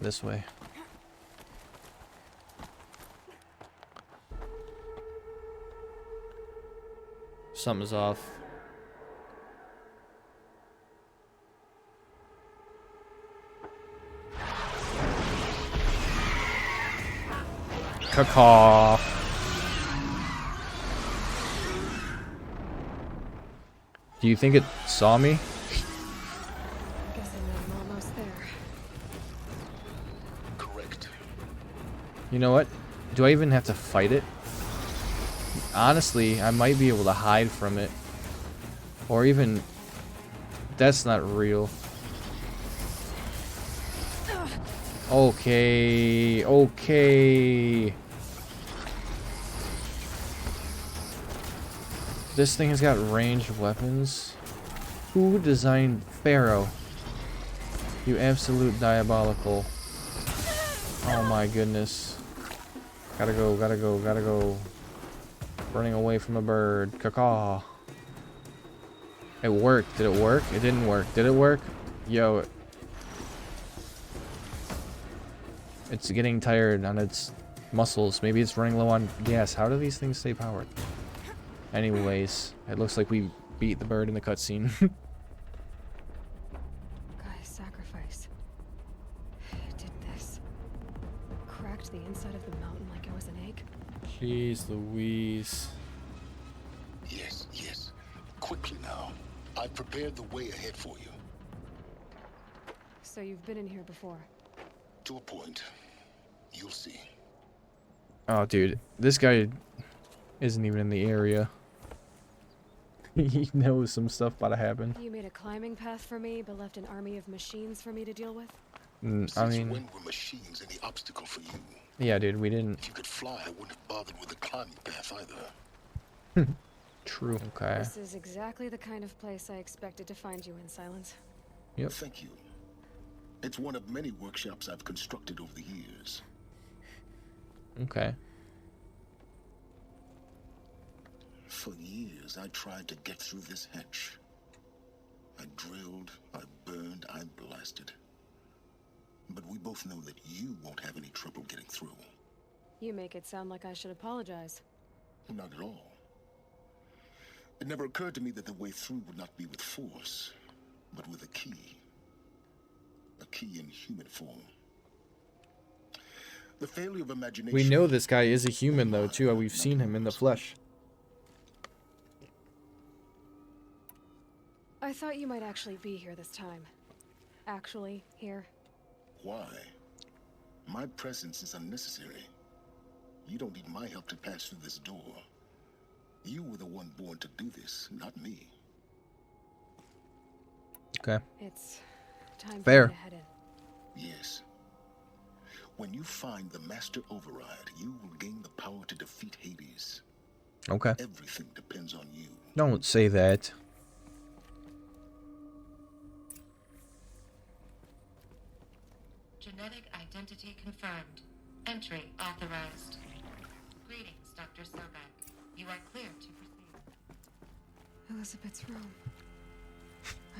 This way. Something's off. Caw. Do you think it saw me? Guessing I'm almost there. Correct. You know what? Do I even have to fight it? Honestly, I might be able to hide from it. Or even... That's not real. Okay. Okay. This thing has got ranged weapons. Who designed Pharaoh? You absolute diabolical. Oh my goodness. Gotta go, gotta go, gotta go. Running away from a bird. Caw. It worked. Did it work? It didn't work. Did it work? Yo. It's getting tired on its muscles. Maybe it's running low on gas. How do these things stay powered? Anyways, it looks like we beat the bird in the cutscene. Gaia's sacrifice. It did this. Cracked the inside of the mountain like it was an egg. Jeez Louise. Yes, yes. Quickly now. I've prepared the way ahead for you. So you've been in here before. To a point. You'll see. Oh, dude. This guy isn't even in the area. He knows some stuff about to happen. You made a climbing path for me, but left an army of machines for me to deal with? I Since mean... when were machines any obstacle for you? Yeah, dude, we didn't... If you could fly, I wouldn't have bothered with the climbing path either. True. Okay. This is exactly the kind of place I expected to find you in, Silence. Yep. Thank you. It's one of many workshops I've constructed over the years. Okay. For years, I tried to get through this hatch. I drilled, I burned, I blasted. But we both know that you won't have any trouble getting through. You make it sound like I should apologize. Not at all. It never occurred to me that the way through would not be with force, but with a key. A key in human form. The failure of imagination... We know this guy is a human, though, too. We've seen him in the flesh. I thought you might actually be here this time. Actually, here. Why? My presence is unnecessary. You don't need my help to pass through this door. You were the one born to do this, not me. Okay. It's time Fair. for me to head in. Yes. When you find the Master Override, you will gain the power to defeat Hades. Okay. Everything depends on you. Don't say that. Genetic identity confirmed. Entry authorized. Greetings, Dr. Sobek. You are clear to proceed. Elizabeth's room.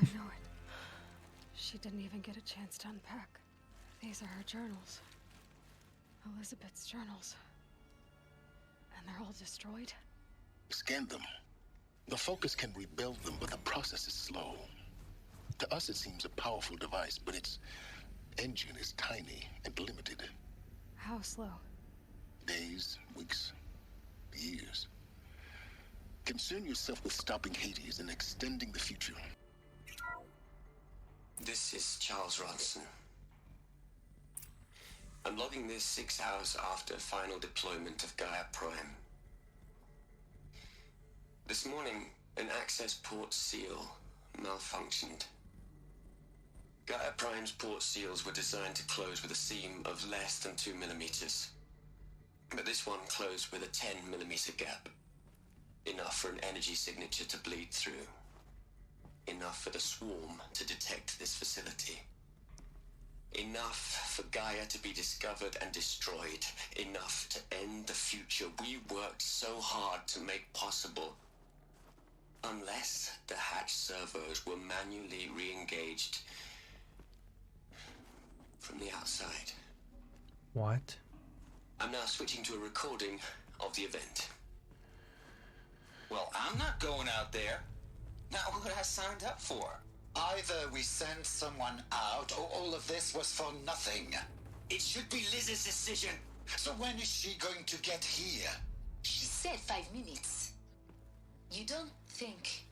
I know it. She didn't even get a chance to unpack. These are her journals. Elizabeth's journals. And they're all destroyed? Scan them. The Focus can rebuild them, but the process is slow. To us, it seems a powerful device, but its engine is tiny and limited. How slow? Days, weeks, years. Concern yourself with stopping Hades and extending the future. This is Charles Ronson. I'm logging this 6 hours after final deployment of GAIA Prime. This morning, an access port seal malfunctioned. GAIA Prime's port seals were designed to close with a seam of less than 2 millimeters. But this one closed with a 10 millimeter gap. Enough for an energy signature to bleed through. Enough for the swarm to detect this facility. Enough for Gaia to be discovered and destroyed. Enough to end the future we worked so hard to make possible. Unless the hatch servos were manually re-engaged. from the outside. What? I'm now switching to a recording of the event. Well, I'm not going out there. Not what I signed up for. Either we send someone out, or all of this was for nothing. It should be Liz's decision. So when is she going to get here? She said 5 minutes. You don't think...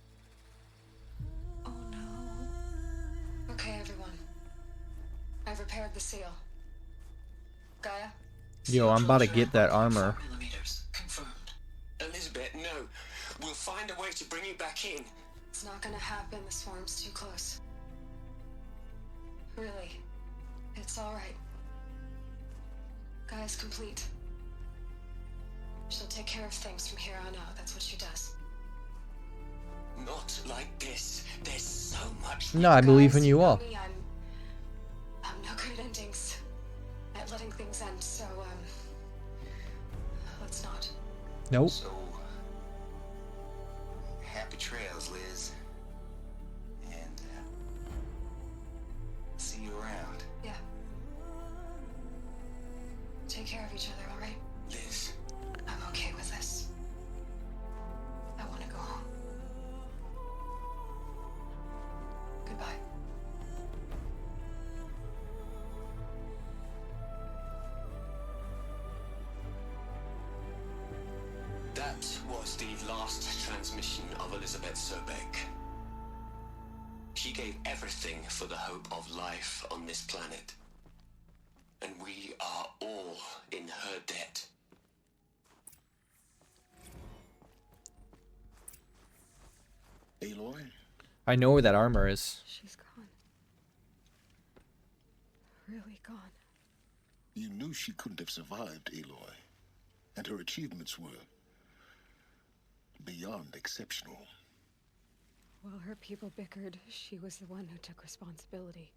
Oh no. Okay, everyone. I've repaired the seal. Gaia? Yo, I'm about to get that armor. 4 millimeters. Confirmed. Elizabeth, no. We'll find a way to bring you back in. It's not gonna happen. The swarm's too close. Really. It's alright. Gaia's complete. She'll take care of things from here on out. That's what she does. Not like this. There's so much. No, I believe in Guys, you know all. me, I'm no good at endings. At letting things end, so, let's not. Nope. So, happy trails, Liz. And, see you around. Yeah. Take care of each other, alright? Liz, I'm okay with this. I want to go home. Goodbye. that was the last transmission of Elizabeth Sobek. She gave everything for the hope of life on this planet. And we are all in her debt. Aloy? I know where that armor is. She's gone. Really gone. You knew she couldn't have survived, Aloy. And her achievements were beyond exceptional. While her people bickered, she was the one who took responsibility.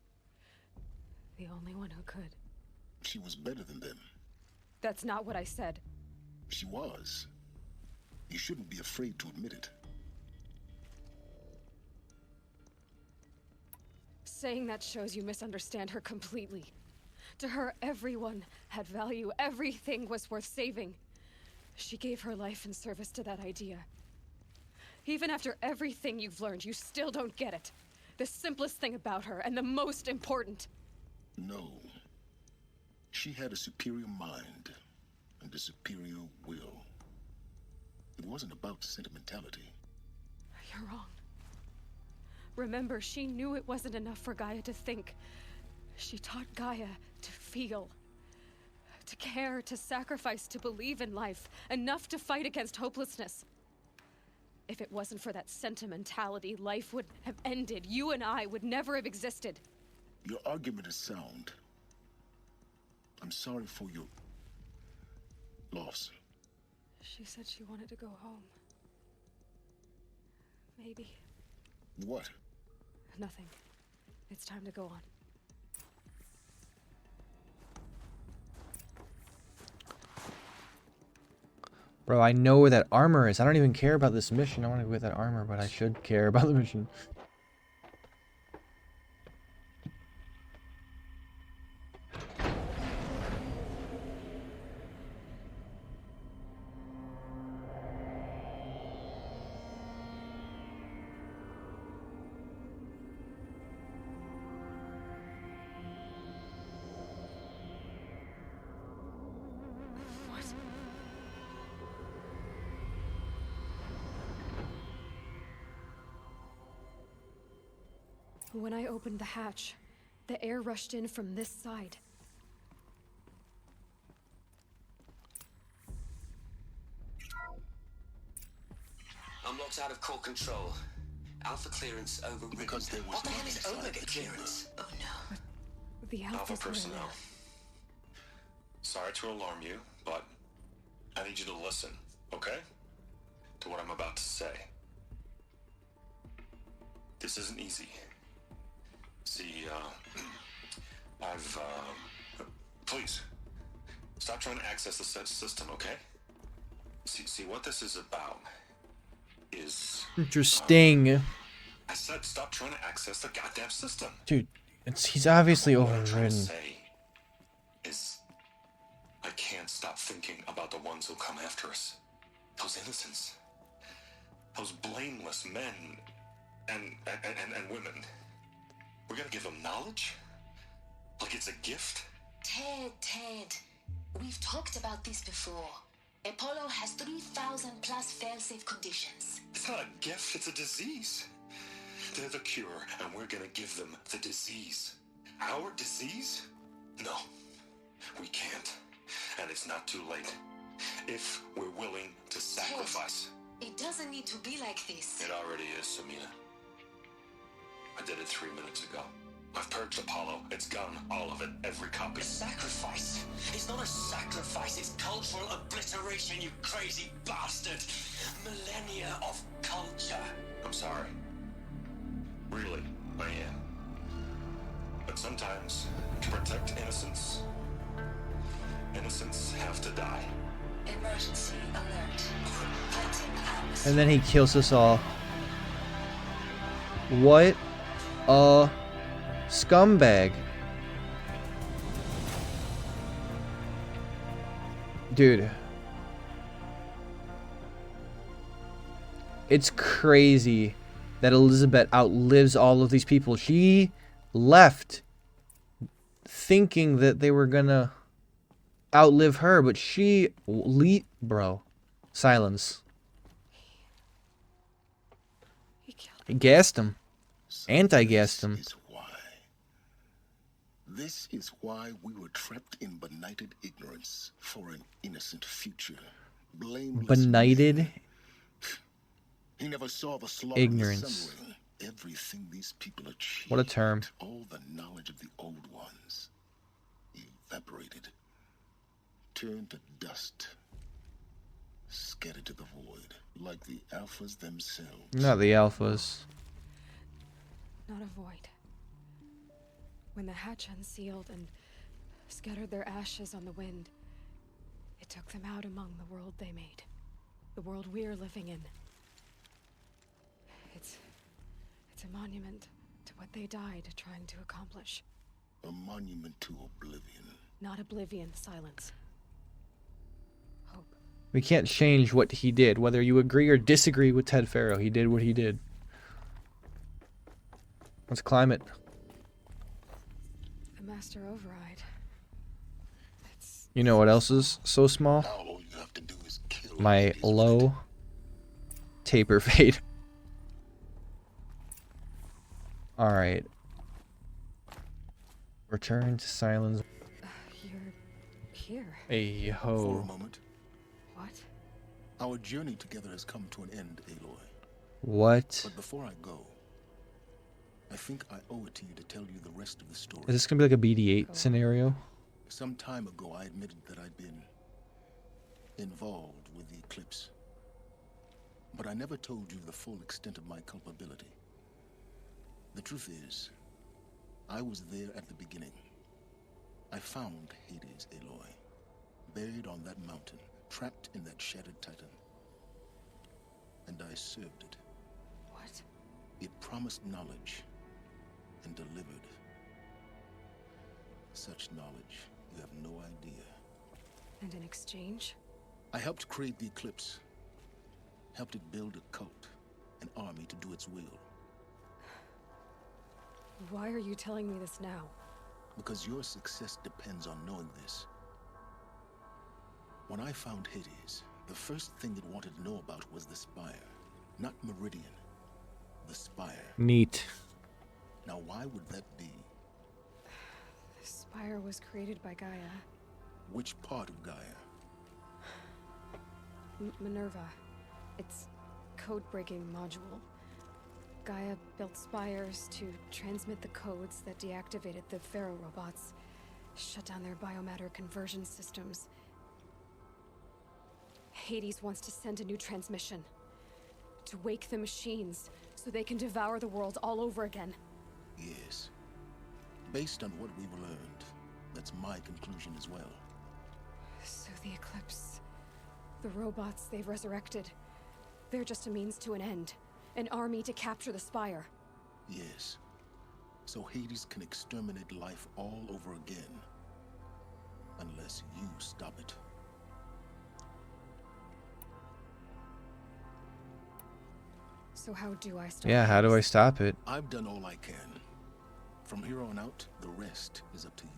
The only one who could. She was better than them. That's not what I said. She was. You shouldn't be afraid to admit it. Saying that shows you misunderstand her completely. To her, everyone had value. Everything was worth saving. She gave her life in service to that idea. Even after everything you've learned, you still don't get it. The simplest thing about her, and the most important. No. She had a superior mind and a superior will. It wasn't about sentimentality. You're wrong. Remember, she knew it wasn't enough for Gaia to think. She taught Gaia to feel. To care, to sacrifice, to believe in life. Enough to fight against hopelessness. If it wasn't for that sentimentality, life would have ended. You and I would never have existed. Your argument is sound. I'm sorry for your loss. She said she wanted to go home. Maybe. What? Nothing. It's time to go on. Bro, I know where that armor is. I don't even care about this mission. I want to go get that armor, but I should care about the mission. When I opened the hatch, the air rushed in from this side. I'm locked out of core control. Alpha clearance overridden. Because there was What the hell nothing is inside Omega the chamber. clearance? Oh no. The Alpha Alphas were personnel. there. Sorry to alarm you, but I need you to listen, okay? To what I'm about to say. This isn't easy. See, please, stop trying to access the system, okay? See, what this is about is... Interesting. I said stop trying to access the goddamn system. Dude, he's obviously What I'm trying to overridden. say stop thinking about the ones who'll come after us. Those innocents. Those blameless men and women. We're gonna give them knowledge? Like it's a gift? Ted, we've talked about this before. Apollo has 3,000 plus fail-safe conditions. It's not a gift, it's a disease. They're the cure, and we're gonna give them the disease. Our disease? No, we can't. And it's not too late. If we're willing to sacrifice. Ted, it doesn't need to be like this. It already is, Samina. I did it 3 minutes ago. I've purged Apollo. It's gone. All of it. Every copy. A sacrifice? It's not a sacrifice. It's cultural obliteration, you crazy bastard. Millennia of culture. I'm sorry. Really, I am. But sometimes, to protect innocence, innocents have to die. Emergency alert. Heightened atmosphere. And then he kills us all. What a scumbag. Dude. It's crazy that Elizabeth outlives all of these people. She left thinking that they were gonna outlive her, but she... Bro. Silence. He gassed him. Anti-gassed him. This is why we were trapped in benighted ignorance for an innocent future. Blameless. Benighted He never saw the slaughter ignorance. of the Sun Ring. Everything these people achieved. What a term. All the knowledge of the old ones evaporated, turned to dust, scattered to the void, like the Alphas themselves. Not the Alphas. Not a void. When the hatch unsealed and scattered their ashes on the wind, it took them out among the world they made. The world we're living in. It's a monument to what they died trying to accomplish. A monument to oblivion. Not oblivion, silence. Hope. We can't change what he did, whether you agree or disagree with Ted Faro. He did what he did. Let's climb it. The master override. You know what else is so small? Now all you have to do is kill My low taper fade. Alright. Return to silence. You're here. Hey For ho. a moment. What? Our journey together has come to an end, Aloy. What? But before I go, I think I owe it to you to tell you the rest of the story. Is this gonna be like a BD-8 scenario? Some time ago, I admitted that I'd been involved with the eclipse. But I never told you the full extent of my culpability. The truth is, I was there at the beginning. I found Hades, Aloy, buried on that mountain, trapped in that shattered titan. And I served it. What? It promised knowledge and delivered. Such knowledge, you have no idea. And in exchange? I helped create the eclipse. Helped it build a cult, an army to do its will. Why are you telling me this now? Because your success depends on knowing this. When I found Hades, the first thing it wanted to know about was the Spire. Not Meridian. The Spire. Neat. Now why would that be? The Spire was created by Gaia. Which part of Gaia? Minerva. It's code-breaking module. Gaia built spires to transmit the codes that deactivated the Pharaoh robots, shut down their biomatter conversion systems. Hades wants to send a new transmission. To wake the machines, so they can devour the world all over again. Yes. Based on what we've learned, that's my conclusion as well. So the Eclipse, the robots they've resurrected, they're just a means to an end. An army to capture the Spire. Yes. So Hades can exterminate life all over again. Unless you stop it. So how do I stop? Yeah, how do I stop it? I've done all I can. From here on out, the rest is up to you.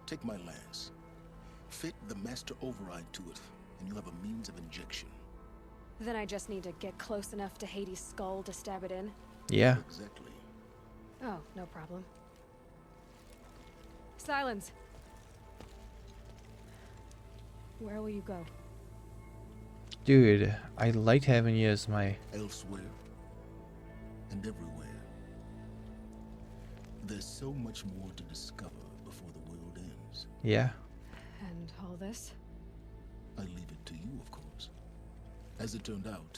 Take my lance. Fit the master override to it, and you have a means of injection. Then I just need to get close enough to Hades' skull to stab it in? Yeah. Exactly. Oh, no problem. Silence! Where will you go? Dude, I liked having you as my... Elsewhere and everywhere. There's so much more to discover before the world ends. Yeah. And all this? I leave it to you, of course. As it turned out,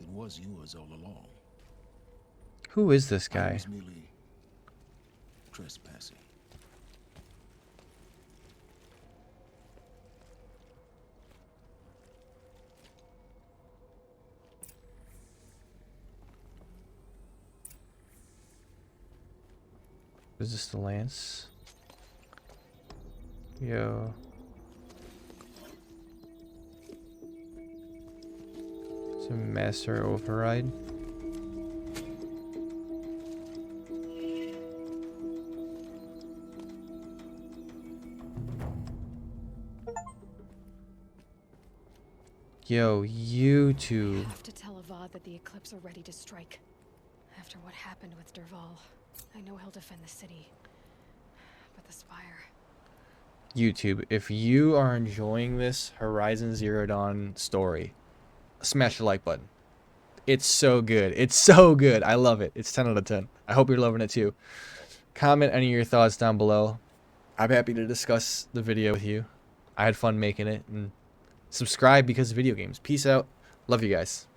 it was yours all along. Who is this I guy? was merely trespassing. Is this the lance? Yo. It's a master override. Yo, YouTube. I have to tell Avad that the Eclipse are ready to strike. After what happened with Derval, I know he'll defend the city. But the Spire... YouTube, if you are enjoying this Horizon Zero Dawn story, smash the like button. It's so good. It's so good. I love it. It's 10 out of 10. I hope you're loving it too. Comment any of your thoughts down below. I'm happy to discuss the video with you. I had fun making it. And subscribe because of video games. Peace out. Love you guys.